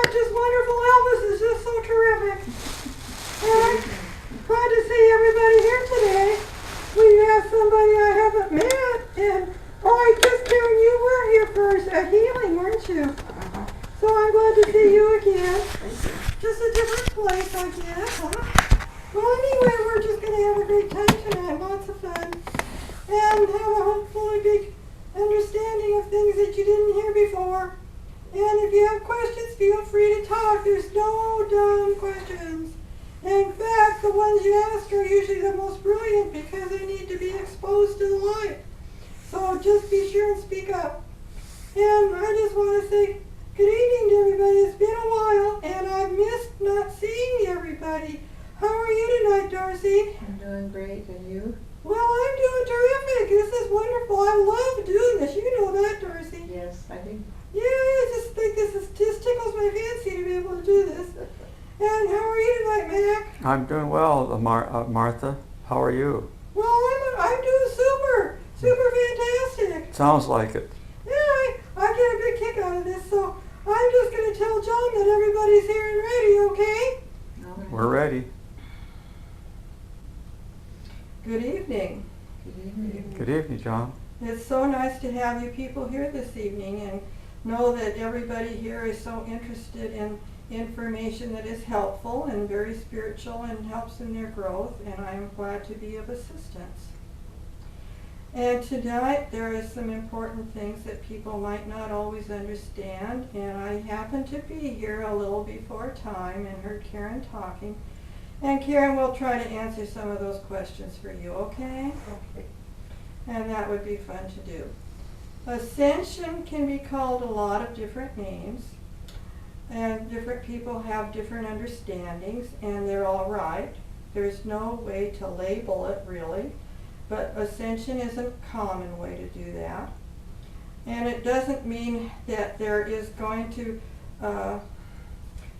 that just wonderful Elvis is just so terrific. And I'm glad to see everybody here today. We have somebody I haven't met, and just Karen, you were here for a healing, weren't you? So I'm glad to see you again. Just a different place, I guess, huh? Well, anyway, we're just going to have a great time tonight, lots of fun, and have a hopefully big understanding of things that you didn't hear before. And if you have questions, feel free to talk. There's no dumb questions. In fact, the ones you ask are usually the most brilliant because they need to be exposed to the light. So just be sure and speak up. And I just want to say good evening to everybody. It's been a while, and I've missed not seeing everybody. How are you tonight, Darcy? I'm doing great, and you? Well, I'm doing terrific. This is wonderful. I love doing this. You know that, Darcy. Yes, I do. Yeah, I just think this just tickles my fancy to be able to do this. And how are you tonight, Mac? I'm doing well, Martha. How are you? Well, I'm doing super fantastic. Sounds like it. Yeah, I get a big kick out of this, so I'm just going to tell John that everybody's here and ready, okay? We're ready. Good evening. Good evening. Good evening, John. It's so nice to have you people here this evening and know that everybody here is so interested in information that is helpful and very spiritual and helps in their growth, and I am glad to be of assistance. And tonight there are some important things that people might not always understand, and I happen to be here a little before time and heard Karen talking, and Karen will try to answer some of those questions for you, okay? Okay. And that would be fun to do. Ascension can be called a lot of different names, and different people have different understandings, and they're all right. There's no way to label it really, but ascension is a common way to do that. And it doesn't mean that there is going to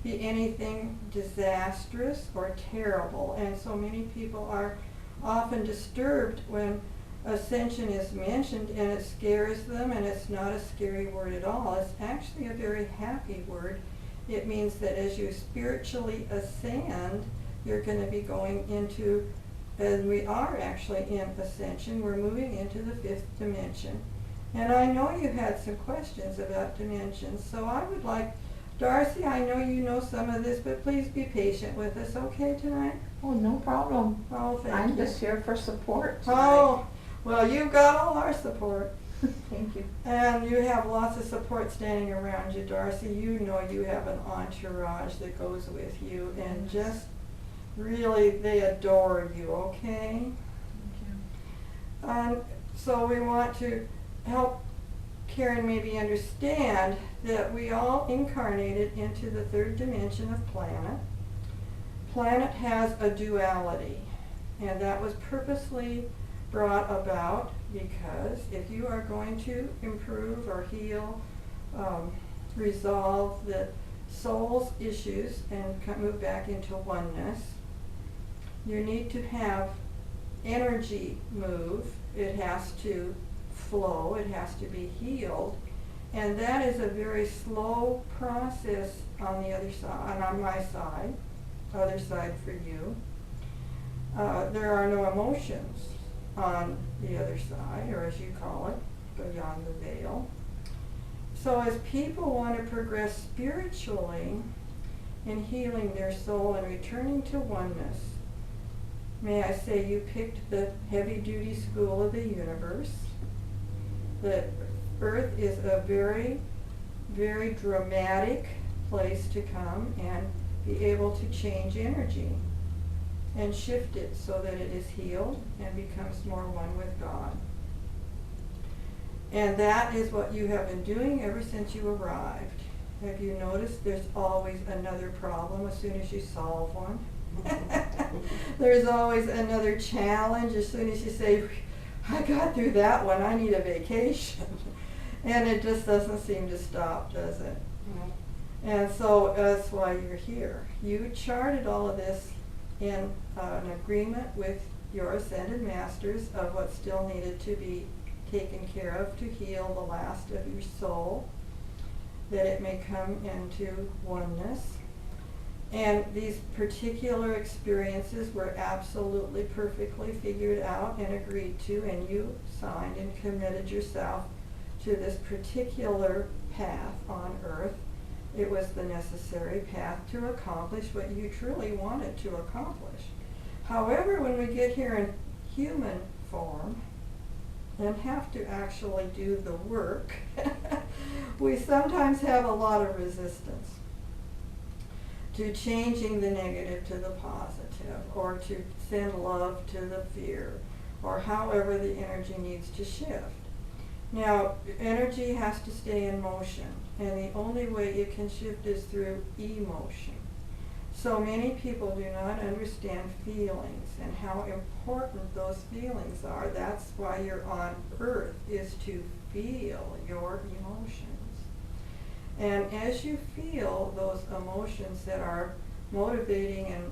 be anything disastrous or terrible, and so many people are often disturbed when ascension is mentioned, and it scares them, and it's not a scary word at all. It's actually a very happy word. It means that as you spiritually ascend, you're going to be going into, and we are actually in ascension, we're moving into the 5th dimension. And I know you had some questions about dimensions, so I would like, Darcy, I know you know some of this, but please be patient with us, okay, tonight? Oh, no problem. Oh, thank I'm you. just here for support tonight. Oh, well, you've got all our support. Thank you. And you have lots of support standing around you, Darcy. You know you have an entourage that goes with you, and just really, they adore you, okay? Thank you. So we want to help Karen maybe understand that we all incarnated into the 3rd dimension of planet. Planet has a duality, and that was purposely brought about because if you are going to improve or heal, resolve the soul's issues and move back into oneness, you need to have energy move. It has to flow. It has to be healed. And that is a very slow process on the other side, and on my side, other side for you. There are no emotions on the other side, or as you call it, beyond the veil. So as people want to progress spiritually in healing their soul and returning to oneness, may I say you picked the heavy-duty school of the universe. The Earth is a very, very dramatic place to come and be able to change energy and shift it so that it is healed and becomes more one with God. And that is what you have been doing ever since you arrived. Have you noticed there's always another problem as soon as you solve one? There's always another challenge as soon as you say, I got through that one, I need a vacation. And it just doesn't seem to stop, does it? And so that's why you're here. You charted all of this in an agreement with your ascended masters of what still needed to be taken care of to heal the last of your soul. that it may come into oneness. And these particular experiences were absolutely perfectly figured out and agreed to, and you signed and committed yourself to this particular path on earth. It was the necessary path to accomplish what you truly wanted to accomplish. However, when we get here in human form and have to actually do the work, we sometimes have a lot of resistance to changing the negative to the positive, or to send love to the fear, or however the energy needs to shift. Now, energy has to stay in motion, and the only way it can shift is through emotion. So many people do not understand feelings and how important those feelings are. That's why you're on earth, is to feel your emotions. And as you feel those emotions that are motivating and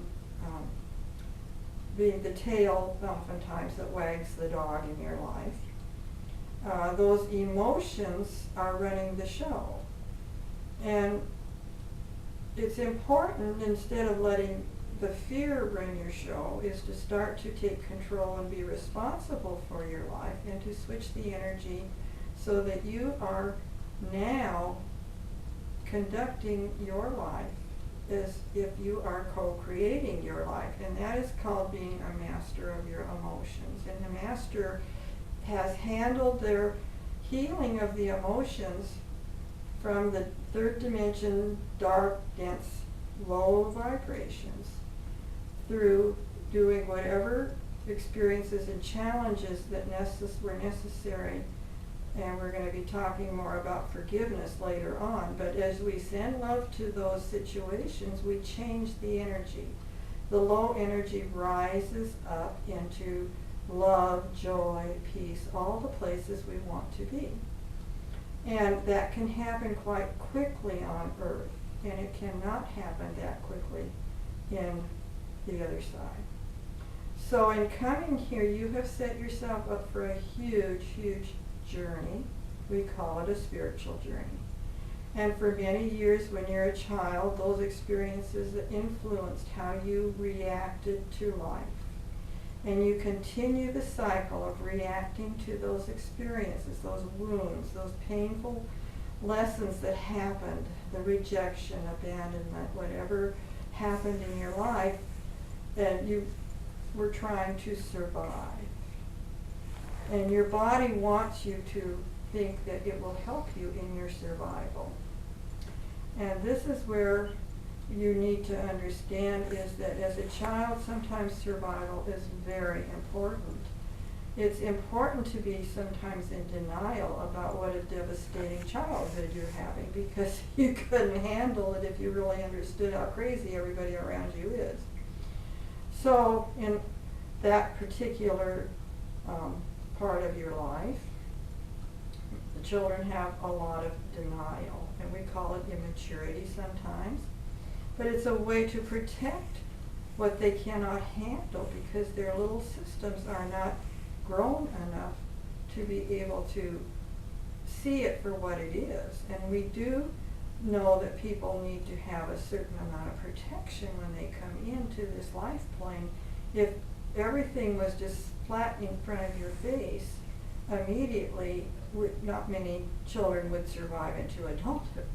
being the tail oftentimes that wags the dog in your life, those emotions are running the show. And it's important, instead of letting the fear run your show, is to start to take control and be responsible for your life, and to switch the energy so that you are now conducting your life as if you are co-creating your life. And that is called being a master of your emotions. And the master has handled their healing of the emotions from the third dimension, dark, dense, low vibrations, through doing whatever experiences and challenges that were necessary. And we're going to be talking more about forgiveness later on. But as we send love to those situations, we change the energy. The low energy rises up into love, joy, peace, all the places we want to be. And that can happen quite quickly on earth, and it cannot happen that quickly in the other side. So in coming here, you have set yourself up for a huge, huge journey. We call it a spiritual journey. And for many years when you're a child, those experiences influenced how you reacted to life. And you continue the cycle of reacting to those experiences, those wounds, those painful lessons that happened, the rejection, abandonment, whatever happened in your life, and you were trying to survive. And your body wants you to think that it will help you in your survival. And this is where you need to understand, is that as a child, sometimes survival is very important. It's important to be sometimes in denial about what a devastating childhood you're having, because you couldn't handle it if you really understood how crazy everybody around you is. So in that particular part of your life, the children have a lot of denial, and we call it immaturity sometimes. But it's a way to protect what they cannot handle, because their little systems are not grown enough to be able to see it for what it is. And we do know that people need to have a certain amount of protection when they come into this life plane. If everything was just flat in front of your face, immediately not many children would survive into adulthood.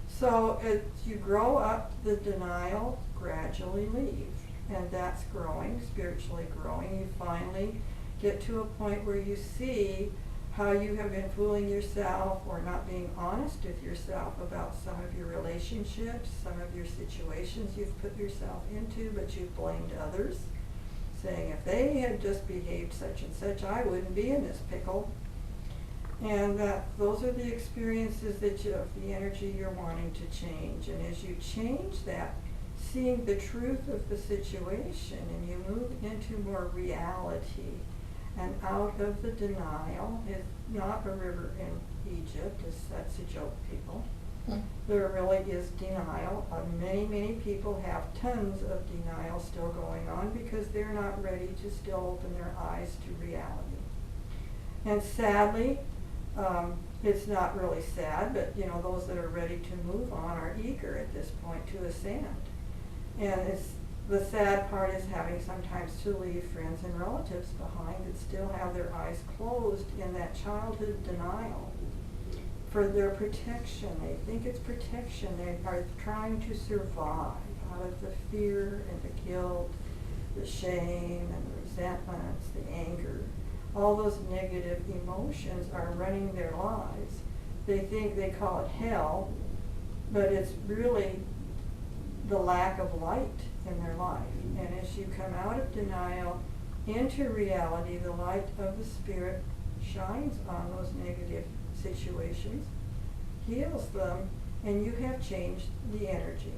So as you grow up, the denial gradually leaves, and that's growing, spiritually growing. You finally get to a point where you see how you have been fooling yourself or not being honest with yourself about some of your relationships, some of your situations you've put yourself into, but you've blamed others, saying if they had just behaved such and such, I wouldn't be in this pickle. And those are the experiences that the energy you're wanting to change. And as you change that, seeing the truth of the situation, and you move into more reality and out of the denial. It's not a river in Egypt, that's a joke, people. There really is denial. Many, many people have tons of denial still going on because they're not ready to still open their eyes to reality. And sadly, It's not really sad, but you know, those that are ready to move on are eager at this point to ascend. And the sad part is having sometimes to leave friends and relatives behind that still have their eyes closed in that childhood denial for their protection. They think it's protection. They are trying to survive out of the fear and the guilt, the shame and the resentments, the anger. All those negative emotions are running their lives. They think they call it hell, but it's really the lack of light in their life. And as you come out of denial into reality, the light of the Spirit shines on those negative situations, heals them, and you have changed the energy.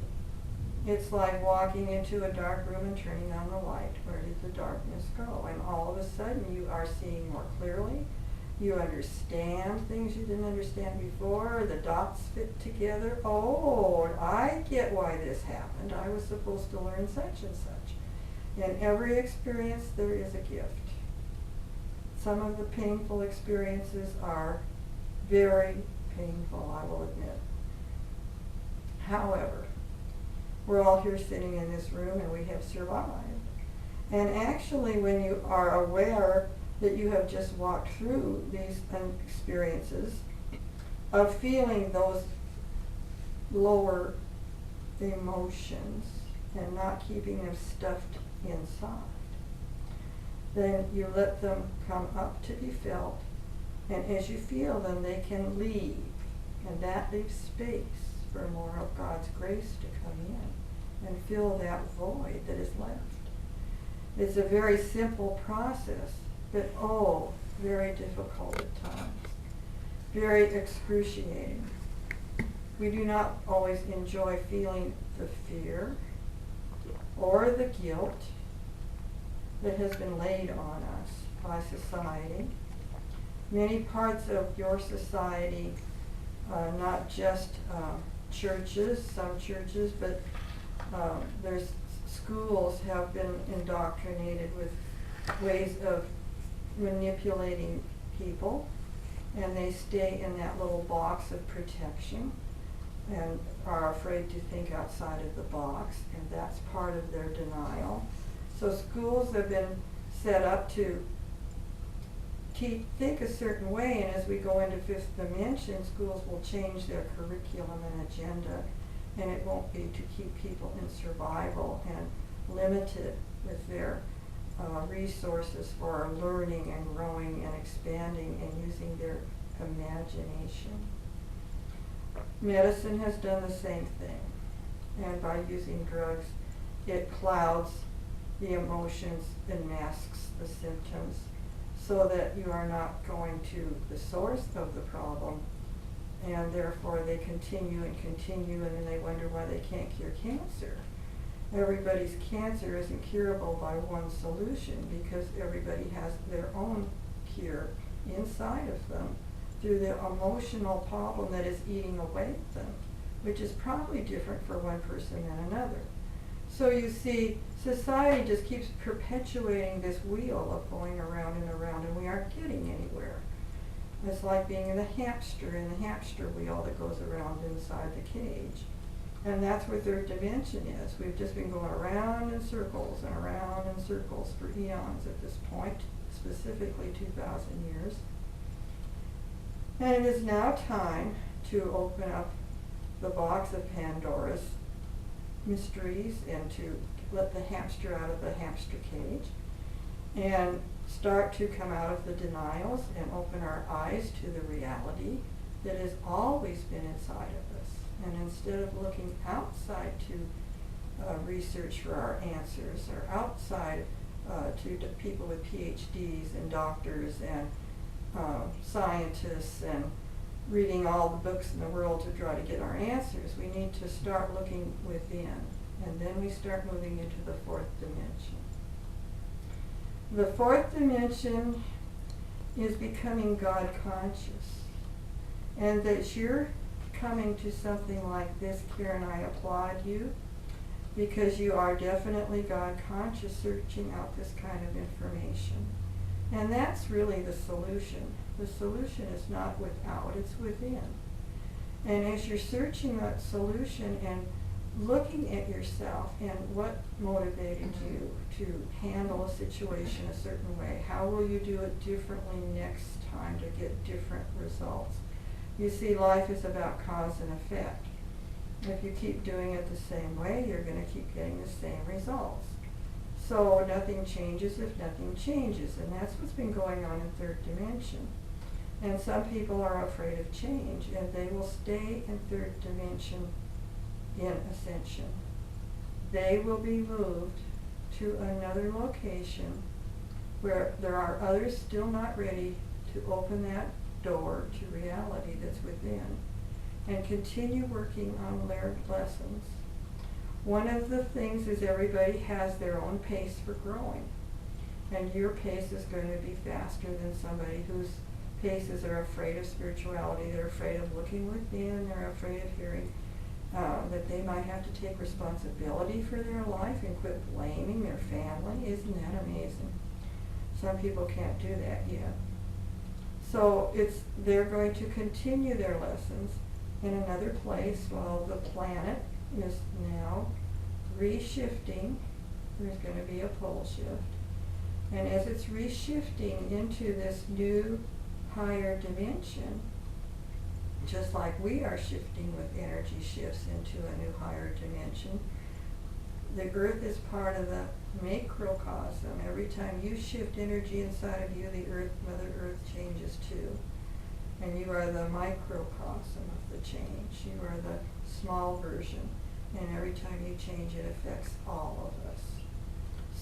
It's like walking into a dark room and turning on the light. Where did the darkness go? And all of a sudden you are seeing more clearly. You understand things you didn't understand before. The dots fit together. Oh, I get why this happened. I was supposed to learn such and such. In every experience there is a gift. Some of the painful experiences are very painful, I will admit. However, we're all here sitting in this room and we have survived. And actually, when you are aware that you have just walked through these experiences of feeling those lower emotions and not keeping them stuffed inside, then you let them come up to be felt, and as you feel them, they can leave, and that leaves space for more of God's grace to come in and fill that void that is left. It's a very simple process, but oh, very difficult at times, very excruciating. We do not always enjoy feeling the fear or the guilt that has been laid on us by society. Many parts of your society, not just churches, some churches, but there's schools have been indoctrinated with ways of manipulating people, and they stay in that little box of protection and are afraid to think outside of the box, and that's part of their denial. So schools have been set up to think a certain way, and as we go into fifth dimension, schools will change their curriculum and agenda, and it won't be to keep people in survival and limited with their resources for learning and growing and expanding and using their imagination. Medicine has done the same thing, and by using drugs, it clouds the emotions and masks the symptoms so that you are not going to the source of the problem, and therefore they continue and continue, and then they wonder why they can't cure cancer. Everybody's cancer isn't curable by one solution, because everybody has their own cure inside of them through the emotional problem that is eating away at them, which is probably different for one person than another. So you see, society just keeps perpetuating this wheel of going around, and we aren't getting anywhere. It's like being in the hamster wheel that goes around inside the cage. And that's what third dimension is. We've just been going around in circles and around in circles for eons at this point, specifically 2,000 years. And it is now time to open up the box of Pandora's mysteries and to let the hamster out of the hamster cage and start to come out of the denials and open our eyes to the reality that has always been inside of us. And instead of looking outside to research for our answers, or outside to people with PhDs and doctors and scientists and reading all the books in the world to try to get our answers, we need to start looking within, and then we start moving into the fourth dimension. The fourth dimension is becoming God conscious, and that you're coming to something like this, Karen, I applaud you, because you are definitely God conscious, searching out this kind of information. And that's really the solution. The solution is not without, it's within. And as you're searching that solution and looking at yourself and what motivated you to handle a situation a certain way, how will you do it differently next time to get different results? You see, life is about cause and effect. If you keep doing it the same way, you're going to keep getting the same results. So nothing changes if nothing changes, and that's what's been going on in third dimension. And some people are afraid of change, and they will stay in third dimension in ascension. They will be moved to another location where there are others still not ready to open that door to reality that's within, and continue working on learned lessons. One of the things is everybody has their own pace for growing, and your pace is going to be faster than somebody whose paces are afraid of spirituality, they're afraid of looking within, they're afraid of hearing that they might have to take responsibility for their life and quit blaming their family. Isn't that amazing? Some people can't do that yet. So they're going to continue their lessons in another place while the planet is now reshifting. There's going to be a pole shift. And as it's reshifting into this new higher dimension, just like we are shifting with energy shifts into a new higher dimension, the earth is part of the macrocosm. Every time you shift energy inside of you, the earth, Mother Earth, changes too. And you are the microcosm of the change. You are the small version. And every time you change, it affects all of us.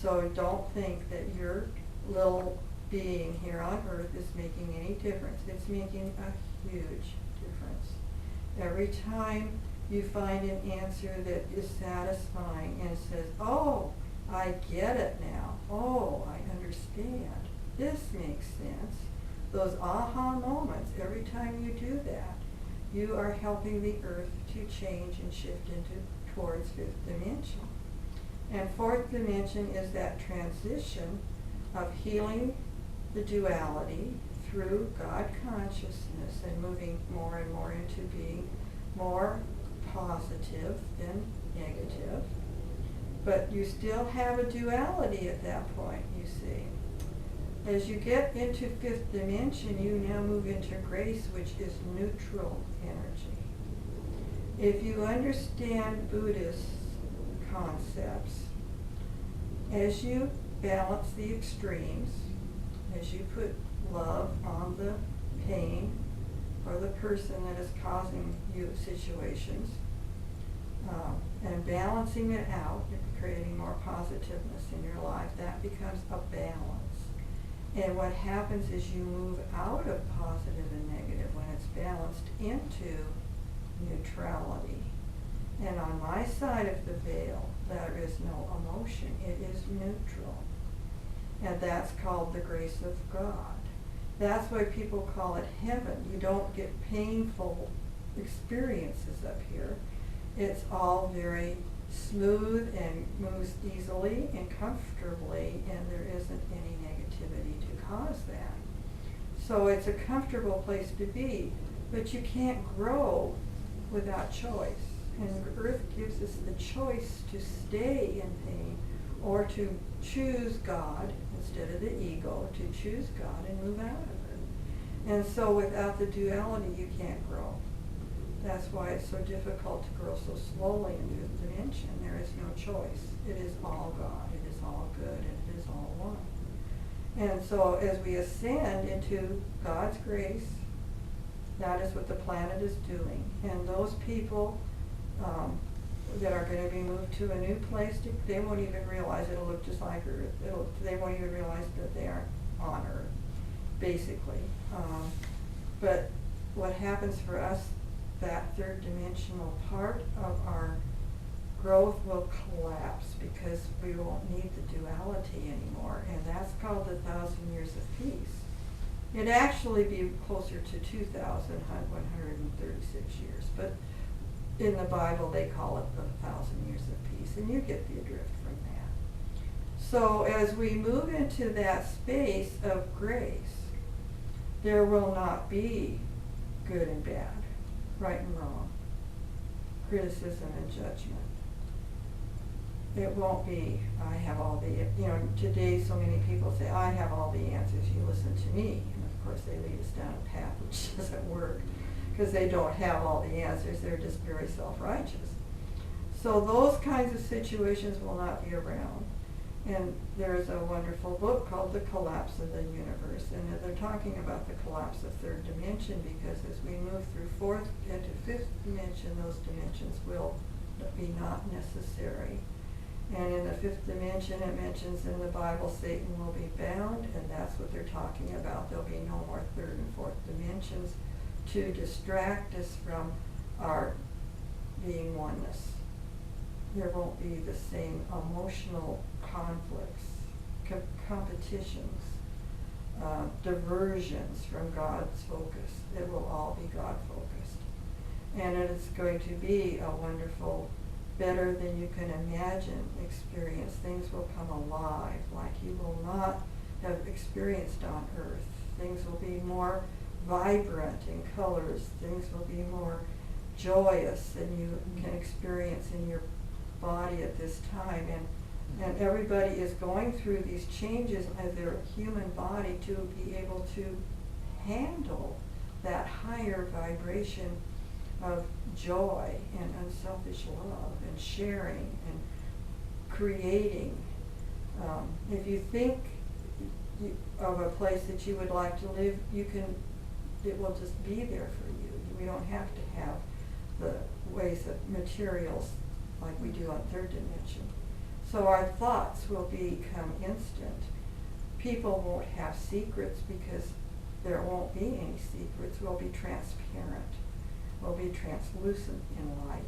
So don't think that your little being here on earth is making any difference. It's making a huge difference. Every time you find an answer that is satisfying and says, oh, I get it now. Oh, I understand. This makes sense. Those aha moments, every time you do that, you are helping the earth to change and shift towards fifth dimension. And fourth dimension is that transition of healing the duality through God consciousness and moving more and more into being more positive than negative. But you still have a duality at that point, you see. As you get into fifth dimension, you now move into grace, which is neutral energy. If you understand Buddhist concepts, as you balance the extremes, as you put love on the pain or the person that is causing you situations, and balancing it out and creating more positiveness in your life, that becomes a balance. And what happens is you move out of positive and negative when it's balanced into neutrality. And on my side of the veil, there is no emotion. It is neutral. And that's called the grace of God. That's why people call it heaven. You don't get painful experiences up here. It's all very smooth and moves easily and comfortably, and there isn't any negativity to cause that. So it's a comfortable place to be, but you can't grow without choice. And Earth gives us the choice to stay in pain or to choose God instead of the ego, to choose God and move out of it. And so without the duality, you can't grow. That's why it's so difficult to grow so slowly in fifth dimension. There is no choice. It is all God. It is all good. And it is all one. And so as we ascend into God's grace, that is what the planet is doing. And those people that are going to be moved to a new place, they won't even realize it'll look just like Earth. They won't even realize that they are on Earth, basically. But what happens for us, that third dimensional part of our growth will collapse because we won't need the duality anymore, and that's called the 1,000 years of peace. It'd actually be closer to 2,136 years, but in the Bible they call it the 1,000 years of peace, and you get the drift from that. So as we move into that space of grace, there will not be good and bad, right and wrong, criticism and judgment. It won't be, I have all the, today so many people say, I have all the answers, you listen to me. And of course they lead us down a path which doesn't work, because they don't have all the answers, they're just very self-righteous. So those kinds of situations will not be around. And there's a wonderful book called The Collapse of the Universe, and they're talking about the collapse of third dimension, because as we move through fourth into fifth dimension, those dimensions will be not necessary. And in the fifth dimension, it mentions in the Bible, Satan will be bound, and that's what they're talking about. There'll be no more third and fourth dimensions to distract us from our being oneness. There won't be the same emotional conflicts, competitions, diversions from God's focus. It will all be God-focused. And it is going to be a wonderful, better than you can imagine experience. Things will come alive like you will not have experienced on earth. Things will be more vibrant in colors. Things will be more joyous than you can experience in your body at this time. And everybody is going through these changes of their human body to be able to handle that higher vibration of joy and unselfish love and sharing and creating. If you think of a place that you would like to live, it will just be there for you. We don't have to have the ways of materials like we do on third dimension. So our thoughts will become instant. People won't have secrets because there won't be any secrets. We'll be transparent. We'll be translucent in light.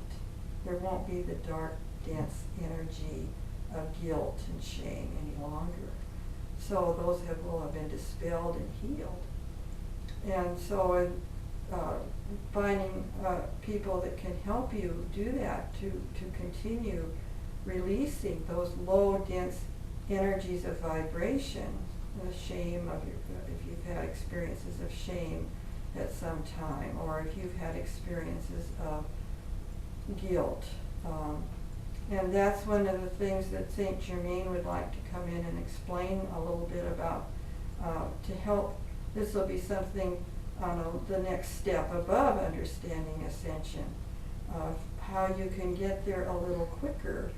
There won't be the dark, dense energy of guilt and shame any longer. So those will have been dispelled and healed. And so finding people that can help you do that, to continue releasing those low, dense energies of vibration, the shame of if you've had experiences of shame at some time, or if you've had experiences of guilt. And that's one of the things that St. Germain would like to come in and explain a little bit about, to help. This will be something on the next step above understanding ascension, of how you can get there a little quicker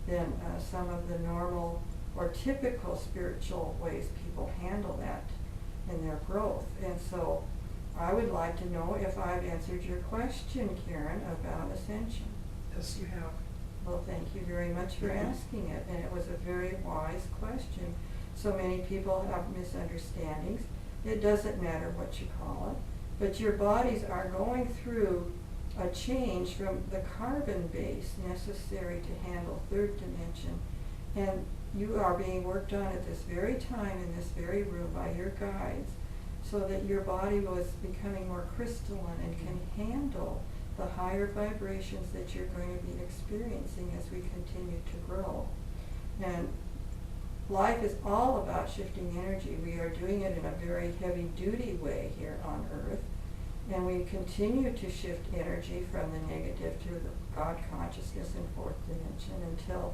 than some of the normal or typical spiritual ways people handle that in their growth. And so I would like to know if I've answered your question, Karen, about ascension. Yes, you have. Well, thank you very much for asking it, and it was a very wise question. So many people have misunderstandings. It doesn't matter what you call it, but your bodies are going through a change from the carbon base necessary to handle third dimension, and you are being worked on at this very time in this very room by your guides, so that your body was becoming more crystalline and can handle the higher vibrations that you're going to be experiencing as we continue to grow. And life is all about shifting energy. We are doing it in a very heavy-duty way here on Earth, and we continue to shift energy from the negative to the God consciousness in fourth dimension, until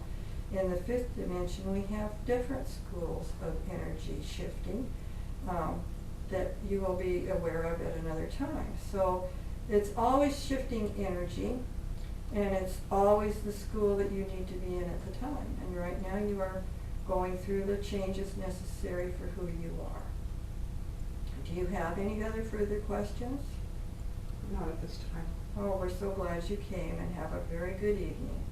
in the fifth dimension we have different schools of energy shifting that you will be aware of at another time. So it's always shifting energy, and it's always the school that you need to be in at the time. And right now you are going through the changes necessary for who you are. Do you have any other further questions? Not at this time. Oh, we're so glad you came, and have a very good evening.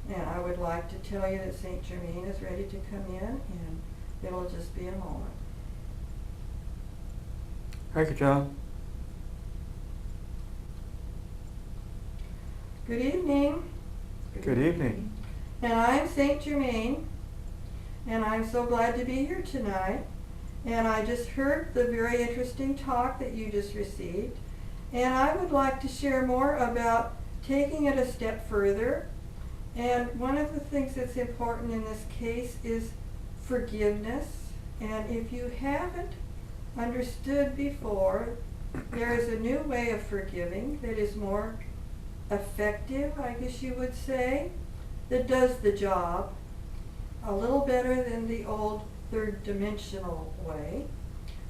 And I would like to tell you that St. Germain is ready to come in, and it'll just be a moment. Thank you, John. Good evening. Good evening. And I'm St. Germain, and I'm so glad to be here tonight. And I just heard the very interesting talk that you just received, and I would like to share more about taking it a step further And one of the things that's important in this case is forgiveness. And if you haven't understood before, there is a new way of forgiving that is more effective, I guess you would say, that does the job a little better than the old third dimensional way,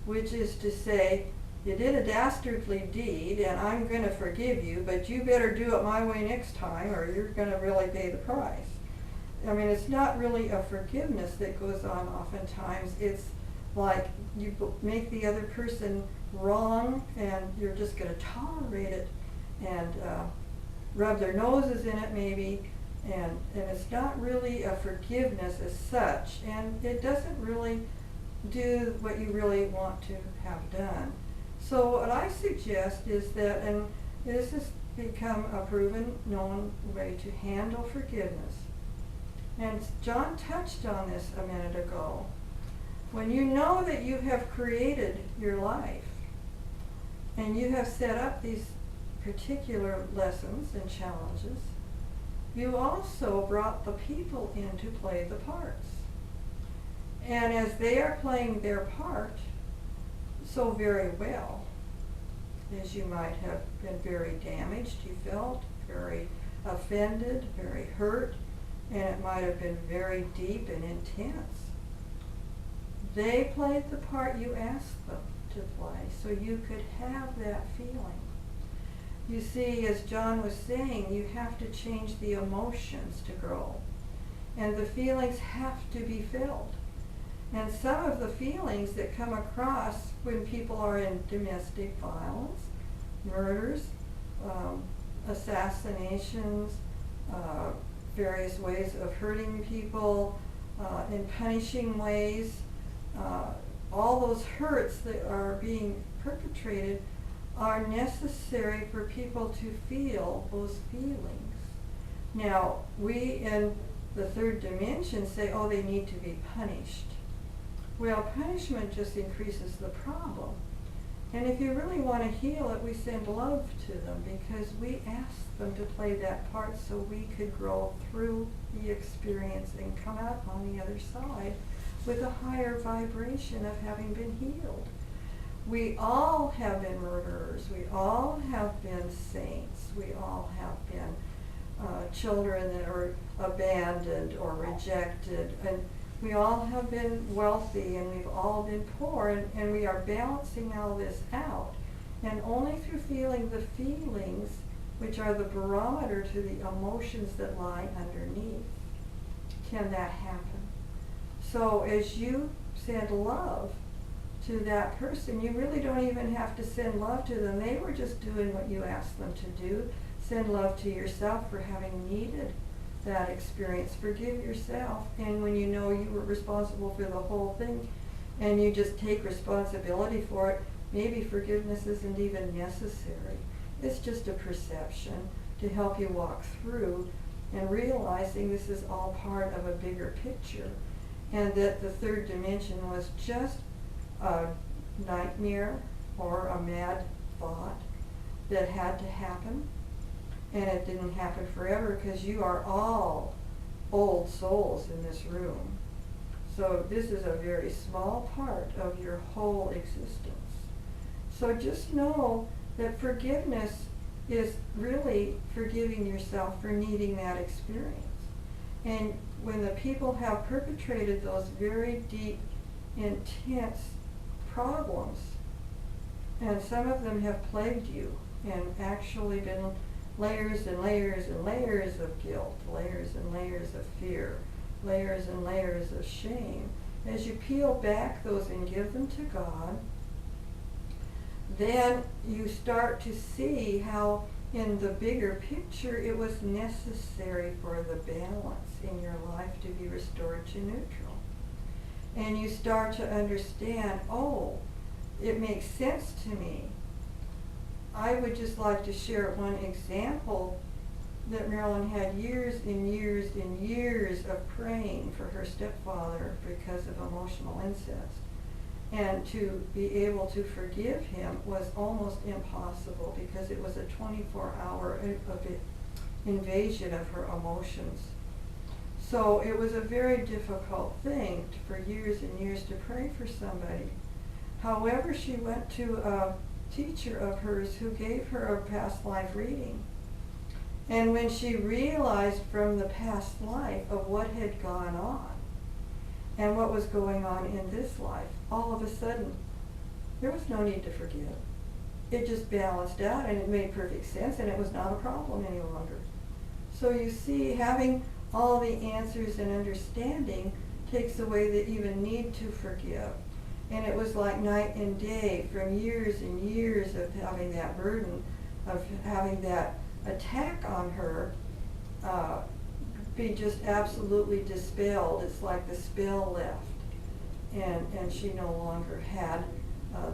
which is to say, you did a dastardly deed and I'm going to forgive you, but you better do it my way next time or you're going to really pay the price. I mean, it's not really a forgiveness that goes on oftentimes. It's like you make the other person wrong and you're just going to tolerate it and rub their noses in it maybe, and it's not really a forgiveness as such, and it doesn't really do what you really want to have done. So what I suggest is that, and this has become a proven, known way to handle forgiveness, and John touched on this a minute ago. When you know that you have created your life, and you have set up these particular lessons and challenges, you also brought the people in to play the parts. And as they are playing their part so very well, as you might have been very damaged, you felt very offended, very hurt, and it might have been very deep and intense. They played the part you asked them to play, so you could have that feeling. You see, as John was saying, you have to change the emotions to grow. And the feelings have to be felt. And some of the feelings that come across when people are in domestic violence, murders, assassinations, various ways of hurting people, in punishing ways, all those hurts that are being perpetrated are necessary for people to feel those feelings. Now, we in the third dimension say, oh, they need to be punished. Well, punishment just increases the problem. And if you really want to heal it, we send love to them because we ask them to play that part so we could grow through the experience and come out on the other side with a higher vibration of having been healed. We all have been murderers. We all have been saints. We all have been children that are abandoned or rejected. And we all have been wealthy and we've all been poor. And we are balancing all this out. And only through feeling the feelings, which are the barometer to the emotions that lie underneath, can that happen. So as you send love to that person, you really don't even have to send love to them. They were just doing what you asked them to do. Send love to yourself for having needed that experience. Forgive yourself. And when you know you were responsible for the whole thing and you just take responsibility for it, maybe forgiveness isn't even necessary. It's just a perception to help you walk through and realizing this is all part of a bigger picture, and that the third dimension was just a nightmare or a mad thought that had to happen, and it didn't happen forever because you are all old souls in this room. So this is a very small part of your whole existence. So just know that forgiveness is really forgiving yourself for needing that experience. And when the people have perpetrated those very deep, intense problems, and some of them have plagued you and actually been layers and layers and layers of guilt, layers and layers of fear, layers and layers of shame, as you peel back those and give them to God, then you start to see how in the bigger picture it was necessary for the balance in your life to be restored to neutral. And you start to understand, oh, it makes sense to me. I would just like to share one example that Marilyn had years and years and years of praying for her stepfather because of emotional incest. And to be able to forgive him was almost impossible because it was a 24-hour invasion of her emotions. So it was a very difficult thing for years and years to pray for somebody. However, she went to a teacher of hers who gave her a past life reading. And when she realized from the past life of what had gone on and what was going on in this life, all of a sudden, there was no need to forgive. It just balanced out and it made perfect sense and it was not a problem any longer. So you see, having all the answers and understanding takes away the even need to forgive. And it was like night and day from years and years of having that burden, of having that attack on her be just absolutely dispelled. It's like the spell left. And she no longer had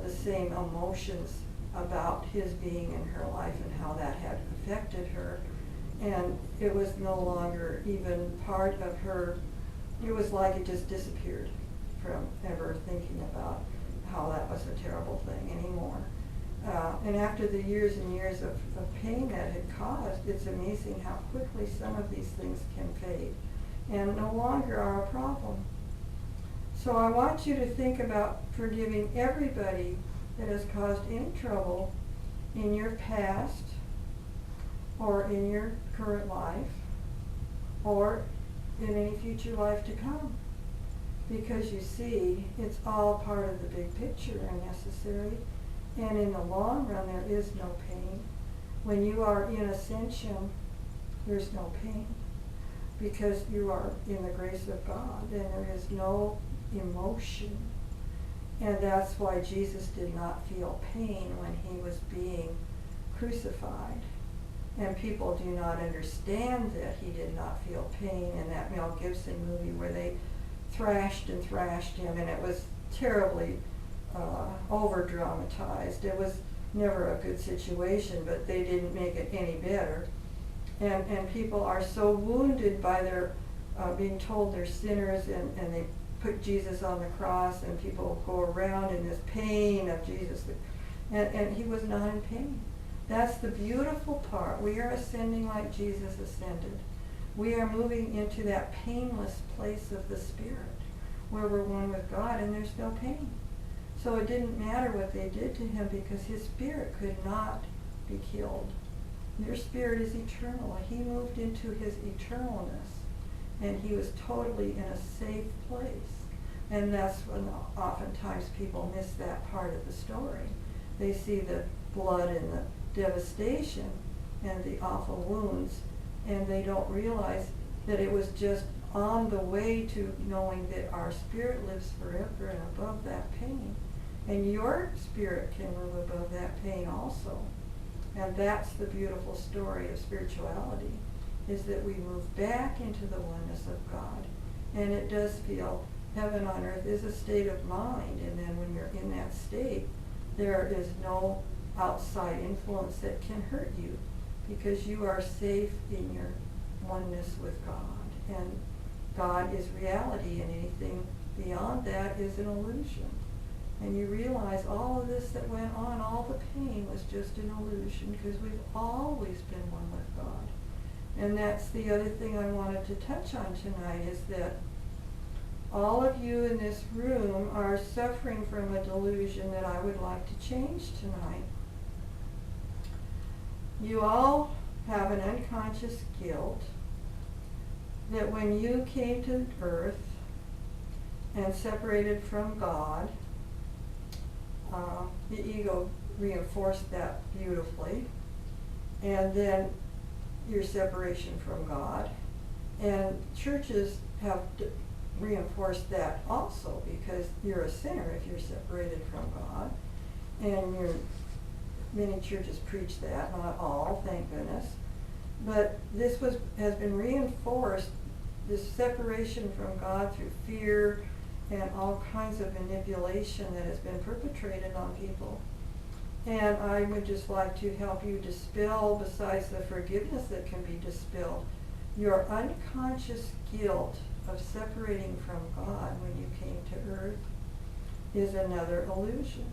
the same emotions about his being in her life and how that had affected her. And it was no longer even part of her. It was like it just disappeared from ever thinking about how that was a terrible thing anymore. And after the years and years of pain that had caused, it's amazing how quickly some of these things can fade and no longer are a problem. So I want you to think about forgiving everybody that has caused any trouble in your past or in your current life or in any future life to come. Because you see, it's all part of the big picture and necessary. And in the long run, there is no pain. When you are in ascension, there's no pain. Because you are in the grace of God, and there is no emotion. And that's why Jesus did not feel pain when he was being crucified. And people do not understand that he did not feel pain in that Mel Gibson movie where they thrashed and thrashed him, and it was terribly over-dramatized. It was never a good situation, but they didn't make it any better. And people are so wounded by their being told they're sinners, and they put Jesus on the cross, and people go around in this pain of Jesus. And he was not in pain. That's the beautiful part. We are ascending like Jesus ascended. We are moving into that painless place of the Spirit where we're one with God and there's no pain. So it didn't matter what they did to him because his spirit could not be killed. Your spirit is eternal. He moved into his eternalness and he was totally in a safe place. And that's when oftentimes people miss that part of the story. They see the blood and the devastation and the awful wounds, and they don't realize that it was just on the way to knowing that our spirit lives forever and above that pain. And your spirit can live above that pain also. And that's the beautiful story of spirituality, is that we move back into the oneness of God. And it does feel, heaven on earth is a state of mind, and then when you're in that state, there is no outside influence that can hurt you, because you are safe in your oneness with God. And God is reality, and anything beyond that is an illusion. And you realize all of this that went on, all the pain was just an illusion, because we've always been one with God. And that's the other thing I wanted to touch on tonight, is that all of you in this room are suffering from a delusion that I would like to change tonight. You all have an unconscious guilt that when you came to earth and separated from God, the ego reinforced that beautifully, and then your separation from God. And churches have reinforced that also, because you're a sinner if you're separated from God. And many churches preach that, not all, thank goodness. But this has been reinforced, this separation from God through fear and all kinds of manipulation that has been perpetrated on people. And I would just like to help you dispel, besides the forgiveness that can be dispelled, your unconscious guilt of separating from God when you came to earth is another illusion.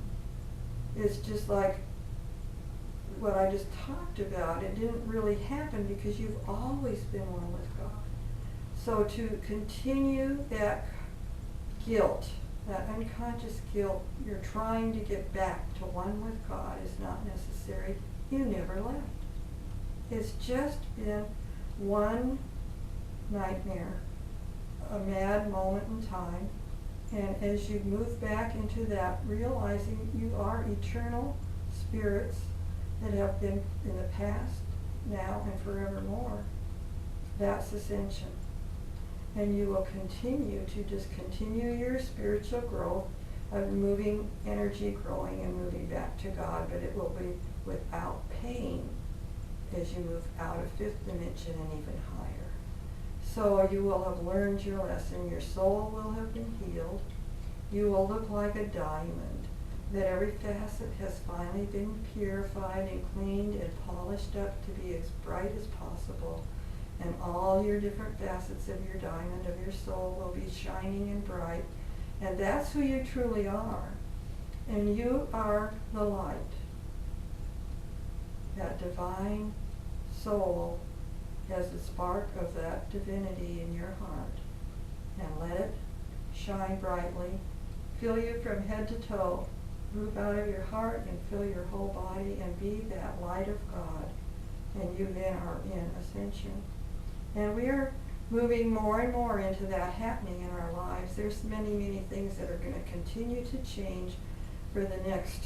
It's just like what I just talked about, it didn't really happen because you've always been one with God. So to continue that guilt, that unconscious guilt, you're trying to get back to one with God is not necessary. You never left. It's just been one nightmare, a mad moment in time. And as you move back into that, realizing you are eternal spirits that have been in the past, now, and forevermore, that's ascension. And you will continue to just continue your spiritual growth of moving energy, growing and moving back to God, but it will be without pain as you move out of fifth dimension and even higher. So you will have learned your lesson. Your soul will have been healed. You will look like a diamond, that every facet has finally been purified and cleaned and polished up to be as bright as possible. And all your different facets of your diamond, of your soul, will be shining and bright. And that's who you truly are. And you are the light. That divine soul has the spark of that divinity in your heart. And let it shine brightly. Fill you from head to toe. Move out of your heart and fill your whole body and be that light of God. And you then are in ascension. And we are moving more and more into that happening in our lives. There's many, many things that are going to continue to change for the next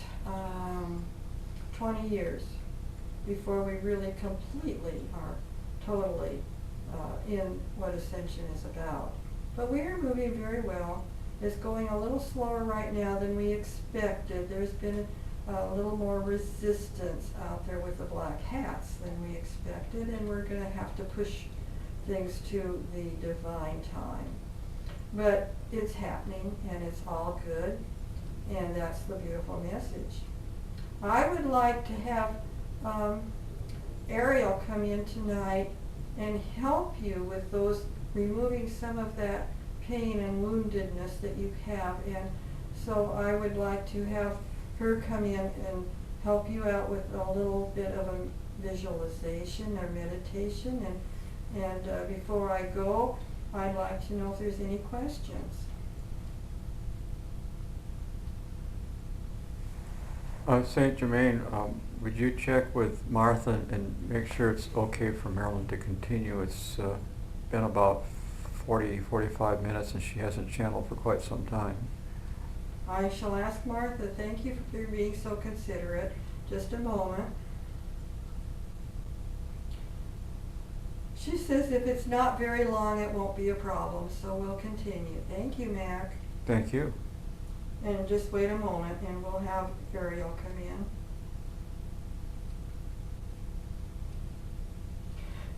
20 years before we really completely are totally in what ascension is about. But we are moving very well. It's going a little slower right now than we expected. There's been a little more resistance out there with the black hats than we expected, and we're going to have to push things to the divine time. But it's happening, and it's all good, and that's the beautiful message. I would like to have Ariel come in tonight and help you with those, removing some of that pain and woundedness that you have. And so I would like to have her come in and help you out with a little bit of a visualization or meditation. And before I go, I'd like to know if there's any questions. Saint Germain, would you check with Martha and make sure it's okay for Marilyn to continue? It's been about 45 minutes and she hasn't channeled for quite some time. I shall ask Martha. Thank you for being so considerate. Just a moment. She says if it's not very long, it won't be a problem, so we'll continue. Thank you, Mac. Thank you. And just wait a moment, and we'll have Ariel come in.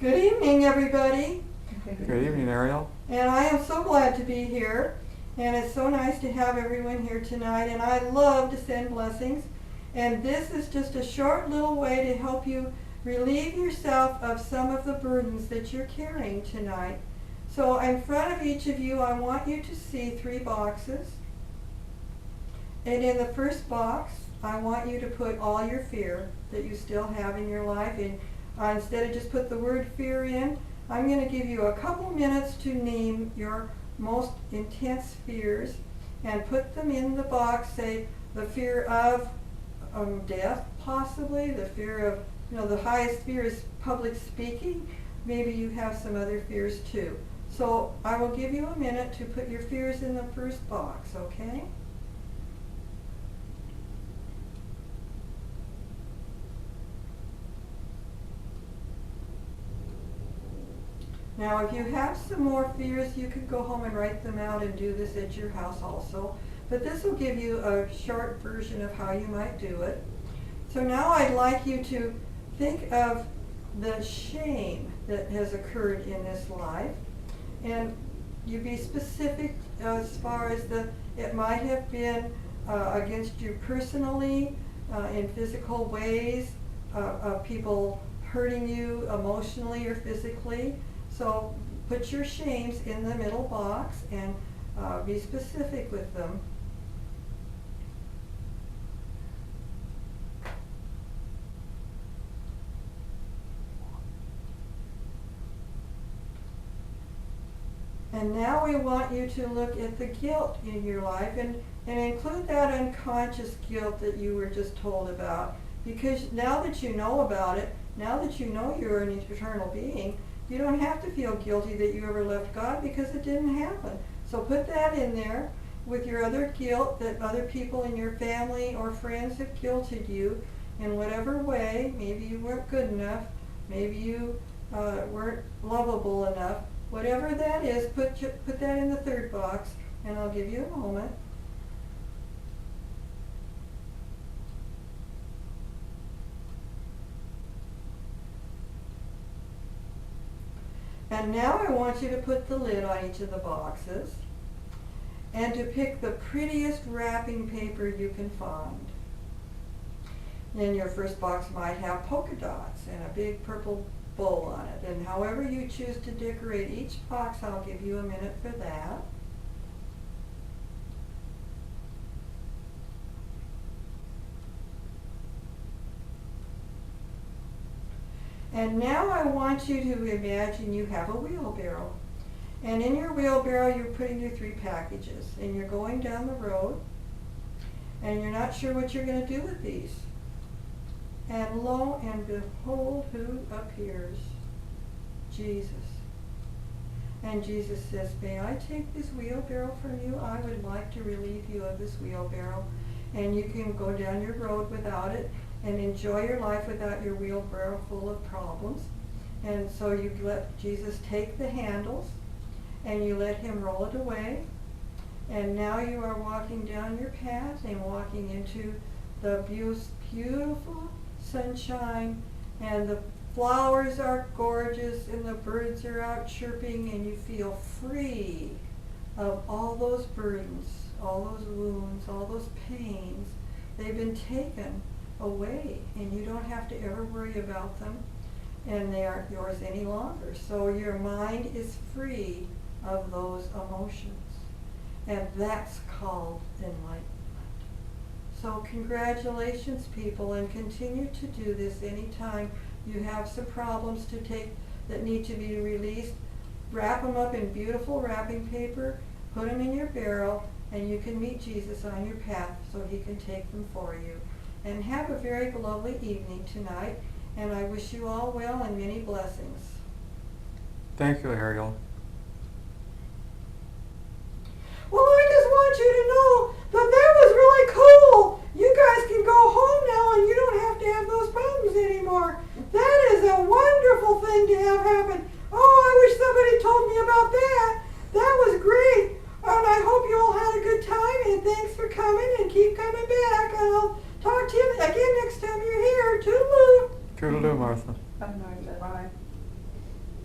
Good evening, everybody. Good evening, Ariel. And I am so glad to be here. And it's so nice to have everyone here tonight. And I love to send blessings. And this is just a short little way to help you relieve yourself of some of the burdens that you're carrying tonight. So in front of each of you, I want you to see 3 boxes. And in the first box, I want you to put all your fear that you still have in your life. And instead of just put the word fear in, I'm going to give you a couple minutes to name your most intense fears and put them in the box. Say the fear of death, possibly, the fear of, the highest fear is public speaking. Maybe you have some other fears too. So I will give you a minute to put your fears in the first box, okay? Now, if you have some more fears, you could go home and write them out and do this at your house also. But this will give you a short version of how you might do it. So now I'd like you to think of the shame that has occurred in this life. And you be specific as far as it might have been against you personally, in physical ways, of people hurting you emotionally or physically. So put your shames in the middle box and be specific with them. And now we want you to look at the guilt in your life and include that unconscious guilt that you were just told about. Because now that you know about it, now that you know you're an eternal being, you don't have to feel guilty that you ever left God because it didn't happen. So put that in there with your other guilt that other people in your family or friends have guilted you in whatever way. Maybe you weren't good enough. Maybe you weren't lovable enough. Whatever that is, put that in the third box, and I'll give you a moment. And now I want you to put the lid on each of the boxes and to pick the prettiest wrapping paper you can find. Then your first box might have polka dots and a big purple bow on it. And however you choose to decorate each box, I'll give you a minute for that. And now I want you to imagine you have a wheelbarrow. And in your wheelbarrow, you're putting your 3 packages. And you're going down the road. And you're not sure what you're going to do with these. And lo and behold, who appears? Jesus. And Jesus says, may I take this wheelbarrow from you? I would like to relieve you of this wheelbarrow. And you can go down your road without it and enjoy your life without your wheelbarrow full of problems. And so you let Jesus take the handles and you let him roll it away. And now you are walking down your path and walking into the beautiful sunshine, and the flowers are gorgeous and the birds are out chirping, and you feel free of all those burdens, all those wounds, all those pains. They've been taken away and you don't have to ever worry about them, and they aren't yours any longer. So your mind is free of those emotions, and that's called enlightenment. So congratulations, people, and continue to do this anytime you have some problems to take that need to be released. Wrap them up in beautiful wrapping paper, put them in your barrel, and you can meet Jesus on your path so he can take them for you. And have a very lovely evening tonight, and I wish you all well and many blessings. Thank you, Ariel. Well, I just want you to know that was really cool. You guys can go home now and you don't have to have those problems anymore. That is a wonderful thing to have happen. Oh, I wish somebody told me about that. That was great. And I hope you all had a good time, and thanks for coming, and keep coming back. And I'll talk to you again next time you're here. Toodaloo. Toodaloo, Martha. Bye, Martha. Bye.